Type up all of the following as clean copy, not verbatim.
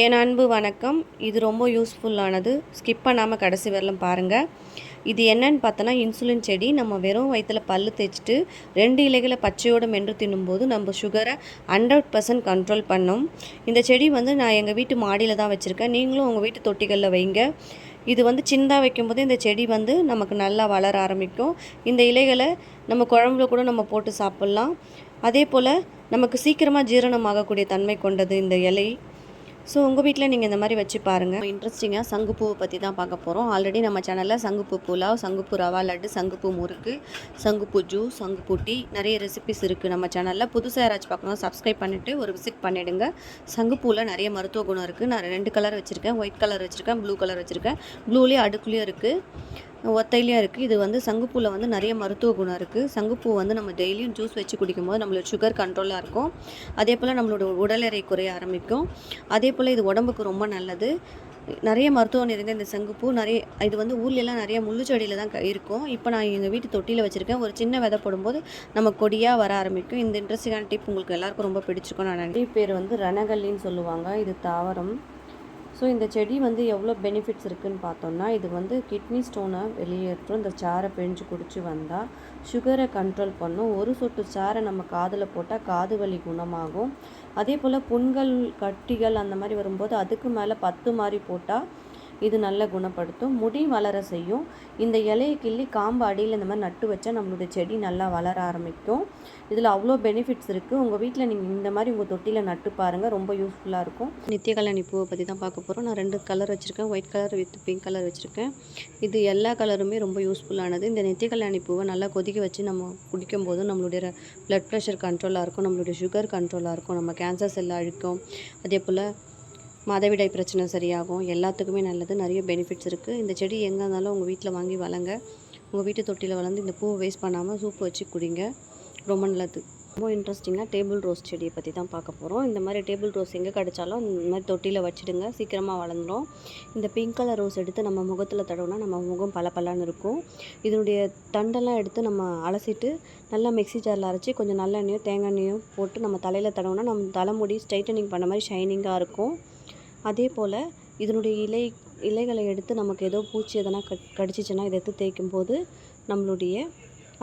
என் அன்பு வணக்கம். இது ரொம்ப யூஸ்ஃபுல்லானது. ஸ்கிப் பண்ணாமல் கடைசி வரலும் பாருங்கள். இது என்னன்னு பார்த்தோன்னா, இன்சுலின் செடி. நம்ம வெறும் வயிற்றில் பல்லு தேய்ச்சிட்டு 2 இலைகளை பச்சையோடு மென்று தின்னும்போது நம்ம சுகரை 100% கண்ட்ரோல் பண்ணும். இந்த செடி நான் எங்கள் வீட்டு மாடியில் தான் வச்சுருக்கேன். நீங்களும் உங்கள் வீட்டு தொட்டிகளில் வைங்க. இது சின்னதாக வைக்கும்போது இந்த செடி நமக்கு நல்லா வளர ஆரம்பிக்கும். இந்த இலைகளை நம்ம குழம்புல கூட நம்ம போட்டு சாப்பிட்லாம். அதே போல் நமக்கு சீக்கிரமாக ஜீரணமாகக்கூடிய தன்மை கொண்டது இந்த இலை. ஸோ உங்கள் வீட்டில் நீங்கள் இந்த மாதிரி வச்சு பாருங்கள். இன்ட்ரெஸ்டிங்காக சங்குப்பூவை பற்றி தான் பார்க்க போகிறோம். ஆல்ரெடி நம்ம சேனலில் சங்குப்பூ புலாவ், சங்குப்பூ ரவா லட்டு, சங்குப்பூ முறுக்கு, சங்குப்பூ ஜூஸ், சங்குப்பூ டீ நிறைய ரெசிபிஸ் இருக்குது நம்ம சேனலில். புதுசாக யாராச்சும் பார்க்கணும் சப்ஸ்கிரைப் பண்ணிவிட்டு ஒரு விசிட் பண்ணிவிடுங்க. சங்குப்பூவில் நிறைய மருத்துவ குணம் இருக்குது. நான் 2 கலர் வச்சுருக்கேன். ஒயிட் கலர் வச்சுருக்கேன், ப்ளூ கலர் வச்சுருக்கேன். ப்ளூலேயே அடுக்குலேயும் இருக்குது, ஒத்தையிலையும் இருக்குது. இது சங்குப்பூவில் நிறைய மருத்துவ குணம் இருக்குது. சங்குப்பூ நம்ம டெய்லியும் ஜூஸ் வச்சு குடிக்கும்போது நம்மளோட சுகர் கண்ட்ரோலாக இருக்கும். அதே போல் நம்மளோட உடல் எடை குறைய ஆரம்பிக்கும். அதே போல் இது உடம்புக்கு ரொம்ப நல்லது. நிறைய மருத்துவம் நிறைந்த இந்த சங்குப்பூ இது ஊர்லெலாம் நிறைய முள்ளு செடியில் தான் இருக்கும். இப்போ நான் எங்கள் வீட்டு தொட்டியில் வச்சுருக்கேன். ஒரு சின்ன விதை போடும்போது நம்ம கொடியாக வர ஆரம்பிக்கும். இந்த இன்ட்ரெஸ்டிங்கான டிப் உங்களுக்கு எல்லாருக்கும் ரொம்ப பிடிச்சிருக்கும் நான் நினைக்கிறேன். பேர் ரணகல்லின்னு சொல்லுவாங்க. இது தாவரம். ஸோ இந்த செடி எவ்வளோ பெனிஃபிட்ஸ் இருக்குதுன்னு பார்த்தோம்னா, இது கிட்னி ஸ்டோனை வெளியேற்றும். இந்த சாறை பிழிஞ்சு குடிச்சு வந்தால் சுகரை கண்ட்ரோல் பண்ணும். ஒரு சொட்டு சாறை நம்ம காதில் போட்டால் காது வலி குணமாகும். அதே போல் புண்கள், கட்டிகள் அந்த மாதிரி வரும்போது அதுக்கு மேலே 10 மாதிரி போட்டால் இது நல்லா குணப்படுத்தும். முடி வளர செய்யும். இந்த இலையை கிள்ளி காம்பு அடியில் இந்த மாதிரி நட்டு வச்சா நம்மளுடைய செடி நல்லா வளர ஆரம்பிக்கும். இதில் அவ்வளோ பெனிஃபிட்ஸ் இருக்குது. உங்கள் வீட்டில் நீங்கள் இந்த மாதிரி உங்கள் தொட்டியில் நட்டு பாருங்கள், ரொம்ப யூஸ்ஃபுல்லாக இருக்கும். நித்திய கல்யாணி பூவை பற்றி தான் பார்க்க போகிறோம். நான் 2 கலர் வச்சுருக்கேன். White colour with pink colour வச்சுருக்கேன். இது எல்லா கலருமே ரொம்ப யூஸ்ஃபுல்லானது. இந்த நித்திய கல்யாணி பூவை நல்லா கொதிக்க வச்சு நம்ம குடிக்கும்போது நம்மளுடைய ப்ளட் ப்ரெஷர் கண்ட்ரோலாக இருக்கும், நம்மளுடைய சுகர் கண்ட்ரோலாக இருக்கும், நம்ம கேன்சர் செல்லை அழிக்கும். அதே போல் மாதவிடாய் பிரச்சனை சரியாகும். எல்லாத்துக்குமே நல்லது. நிறைய பெனிஃபிட்ஸ் இருக்குது. இந்த செடி எங்கே இருந்தாலும் உங்கள் வீட்டில் வாங்கி வளங்க. உங்கள் வீட்டு தொட்டியில் வளர்ந்து இந்த பூவை வேஸ்ட் பண்ணாமல் சூப்பு வச்சு குடிங்க, ரொம்ப நல்லது. ரொம்ப இன்ட்ரெஸ்டிங்காக டேபிள் ரோஸ் செடியை பற்றி தான் பார்க்க போகிறோம். இந்த மாதிரி டேபிள் ரோஸ் எங்கே கிடைச்சாலும் இந்த மாதிரி தொட்டியில் வச்சுடுங்க, சீக்கிரமாக வளர்ந்துடும். இந்த பிங்க் கலர் ரோஸ் எடுத்து நம்ம முகத்தில் தடவுனா நம்ம முகம் பளபளன்னு இருக்கும். இதனுடைய தண்டெல்லாம் எடுத்து நம்ம அலசிட்டு நல்லா மிக்ஸி ஜாரில் அரைச்சி கொஞ்சம் நல்லெண்ணெயோ தேங்காய் எண்ணெயோ போட்டு நம்ம தலையில் தடவுனா நம்ம தலைமுடி ஸ்ட்ரைட்டனிங் பண்ண மாதிரி ஷைனிங்காக இருக்கும். அதே போல் இதனுடைய இலைகளை எடுத்து நமக்கு ஏதோ பூச்சி எதனா கடிச்சிச்சுன்னா இதை எடுத்து தேய்க்கும் போது நம்மளுடைய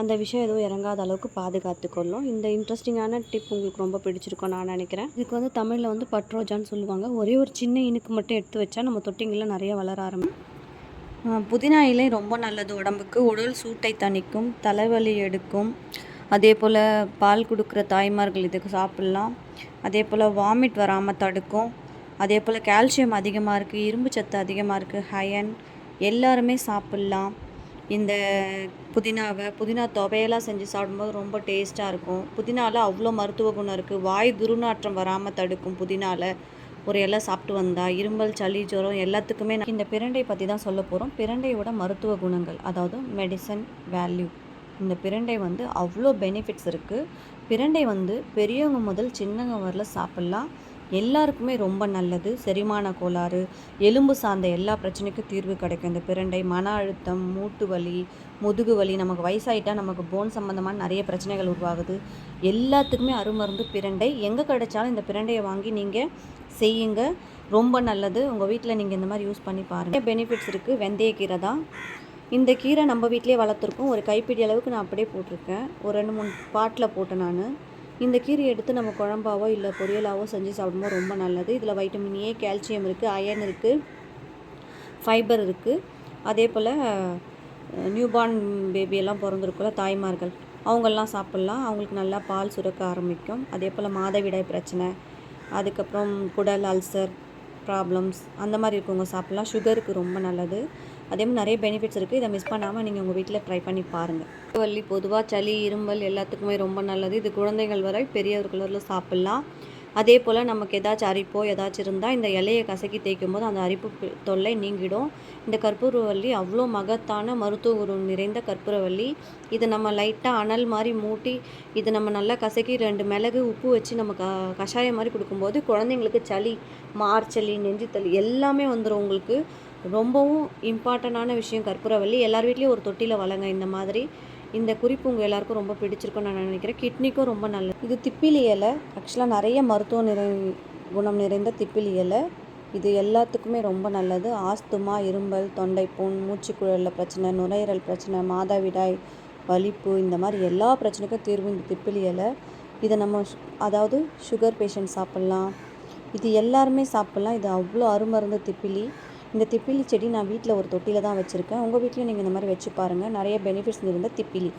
அந்த விஷயம் எதுவும் இறங்காத அளவுக்கு பாதுகாத்துக்கொள்ளும். இந்த இன்ட்ரெஸ்டிங்கான டிப் உங்களுக்கு ரொம்ப பிடிச்சிருக்கும் நான் நினைக்கிறேன். இதுக்கு தமிழில் பட்ரோஜான்னு சொல்லுவாங்க. ஒரே ஒரு சின்ன இனுக்கு மட்டும் எடுத்து வச்சா நம்ம தொட்டிங்களில் நிறைய வளர ஆரம்பிக்கும். புதினா இலை ரொம்ப நல்லது உடம்புக்கு. உடல் சூட்டை தணிக்கும், தலைவலி எடுக்கும். அதே போல் பால் கொடுக்குற தாய்மார்கள் இதுக்கு சாப்பிட்லாம். அதே போல் வாமிட் வராமல் தடுக்கும். அதே போல் கால்சியம் அதிகமாக இருக்குது, இரும்பு சத்து அதிகமாக இருக்குது, அயன் எல்லாருமே சாப்பிட்லாம். இந்த புதினா துவையெல்லாம் செஞ்சு சாப்பிடும்போது ரொம்ப டேஸ்ட்டாக இருக்கும். புதினாவில் அவ்வளோ மருத்துவ குணம் இருக்குது. வாய் துர்நாற்றம் வராமல் தடுக்கும். புதினாவில் ஒரு இலை சாப்பிட்டு வந்தால் இருமல், சளி, ஜுரம் எல்லாத்துக்குமே. இந்த பிரண்டை பற்றி தான் சொல்ல போகிறோம். பிரண்டையோட மருத்துவ குணங்கள், அதாவது மெடிசன் வேல்யூ. இந்த பிரண்டை அவ்வளோ பெனிஃபிட்ஸ் இருக்குது. பிரண்டை பெரியவங்க முதல் சின்னவங்க வரல சாப்பிட்லாம். எல்லாருக்குமே ரொம்ப நல்லது. செரிமான கோளாறு, எலும்பு சார்ந்த எல்லா பிரச்சனைக்கும் தீர்வு கிடைக்கும் இந்த பிரண்டை. மன அழுத்தம், மூட்டு வலி, முதுகு வலி, நமக்கு வயசாகிட்டால் நமக்கு போன் சம்மந்தமான நிறைய பிரச்சனைகள் உருவாகுது. எல்லாத்துக்குமே அருமருந்து பிரண்டை. எங்கே கிடைச்சாலும் இந்த பிரண்டையை வாங்கி நீங்கள் செய்யுங்க, ரொம்ப நல்லது. உங்கள் வீட்டில் நீங்கள் இந்த மாதிரி யூஸ் பண்ணி பாருங்கள். பெனிஃபிட்ஸ் இருக்குது. வெந்தயக்கீரை தான். இந்த கீரை நம்ம வீட்டிலே வளர்த்துருக்கோம். ஒரு கைப்பிடி அளவுக்கு நான் அப்படியே போட்டிருக்கேன். ஒரு 2-3 பாட்டில் போட்டேன் நான். இந்த கீரையை எடுத்து நம்ம குழம்பாவோ இல்லை பொரியலாவோ செஞ்சு சாப்பிடும்போது ரொம்ப நல்லது. இதில் வைட்டமின் ஏ, கால்சியம் இருக்குது, அயன் இருக்குது, ஃபைபர் இருக்குது. அதே போல் நியூபார்ன் பேபியெல்லாம் பிறந்திருக்குள்ள தாய்மார்கள், அவங்கெல்லாம் சாப்பிட்லாம். அவங்களுக்கு நல்லா பால் சுரக்க ஆரம்பிக்கும். அதே போல் மாதவிடாய் பிரச்சனை, அதுக்கப்புறம் குடல் அல்சர் ப்ராப்ளம்ஸ் அந்த மாதிரி இருக்கவங்க சாப்பிட்லாம். சுகருக்கு ரொம்ப நல்லது. அதே மாதிரி நிறைய பெனிஃபிட்ஸ் இருக்குது. இதை மிஸ் பண்ணாமல் நீங்கள் உங்கள் வீட்டில் ட்ரை பண்ணி பாருங்கள். வலி பொதுவாக சளி, இருமல் எல்லாத்துக்குமே ரொம்ப நல்லது. இது குழந்தைகள் வரை பெரியவர்கள் சாப்பிட்லாம். அதே போல் நமக்கு ஏதாச்சும் அரிப்போ ஏதாச்சும் இருந்தால் இந்த இலையை கசக்கி தேய்க்கும் போது அந்த அரிப்பு தொல்லை நீங்கிடும். இந்த கற்பூரவள்ளி அவ்வளோ மகத்தான மருத்துவ குணம் நிறைந்த கற்பூரவள்ளி. இது நம்ம லைட்டாக அனல் மாதிரி மூட்டி இது நம்ம நல்லா கசக்கி 2 மிளகு உப்பு வச்சு நம்ம கஷாயம் மாதிரி கொடுக்கும்போது குழந்தைங்களுக்கு சளி, மார்ச்சளி, நெஞ்சுத்தளி எல்லாமே வந்துடும். உங்களுக்கு ரொம்பவும் இம்பார்ட்டண்டான விஷயம் கற்பூரவள்ளி. எல்லார் வீட்லேயும் ஒரு தொட்டியில் வளங்க இந்த மாதிரி. இந்த குறிப்பு உங்கள் எல்லாருக்கும் ரொம்ப பிடிச்சிருக்குன்னு நான் நினைக்கிறேன். கிட்னிக்கும் ரொம்ப நல்லது. இது திப்பிலி இலை. ஆக்சுவலாக நிறைய மருத்துவ குணம் நிறைந்த திப்பிலி இலை. இது எல்லாத்துக்குமே ரொம்ப நல்லது. ஆஸ்துமா, இருமல், தொண்டைப்புண், மூச்சுக்குழலில் பிரச்சனை, நுரையீரல் பிரச்சனை, மாதவிடாய், வலிப்பு இந்த மாதிரி எல்லா பிரச்சனைக்கும் தீர்வு இந்த திப்பிலி இலை. இதை நம்ம அதாவது சுகர் பேஷண்ட் சாப்பிட்லாம், இது எல்லாருமே சாப்பிட்லாம். இது அவ்வளோ அருமருந்து திப்பிலி. இந்த திப்பிலி செடி நான் வீட்டில் ஒரு தொட்டியில் தான் வச்சுருக்கேன். உங்கள் வீட்லேயும் நீங்கள் இந்த மாதிரி வச்சு பாருங்கள். நிறைய பெனிஃபிட்ஸ் இருந்த திப்பிலி.